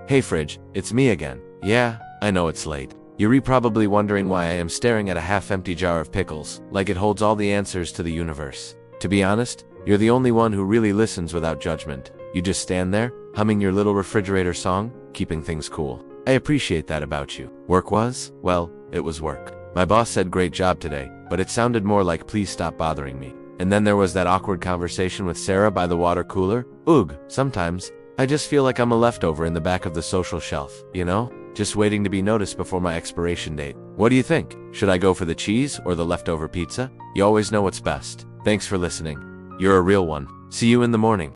Hey Fridge, it's me again. Yeah, I know it's late. You're probably wondering why I am staring at a half-empty jar of pickles, like it holds all the answers to the universe. To be honest, you're the only one who really listens without judgment. You just stand there, humming your little refrigerator song, keeping things cool. I appreciate that about you. Work was? Well, it was work. My boss said great job today, but it sounded more like please stop bothering me. And then there was that awkward conversation with Sarah by the water cooler. Oog, sometimes I just feel like I'm a leftover in the back of the social shelf, you know? Just waiting to be noticed before my expiration date. What do you think? Should I go for the cheese or the leftover pizza? You always know what's best. Thanks for listening. You're a real one. See you in the morning.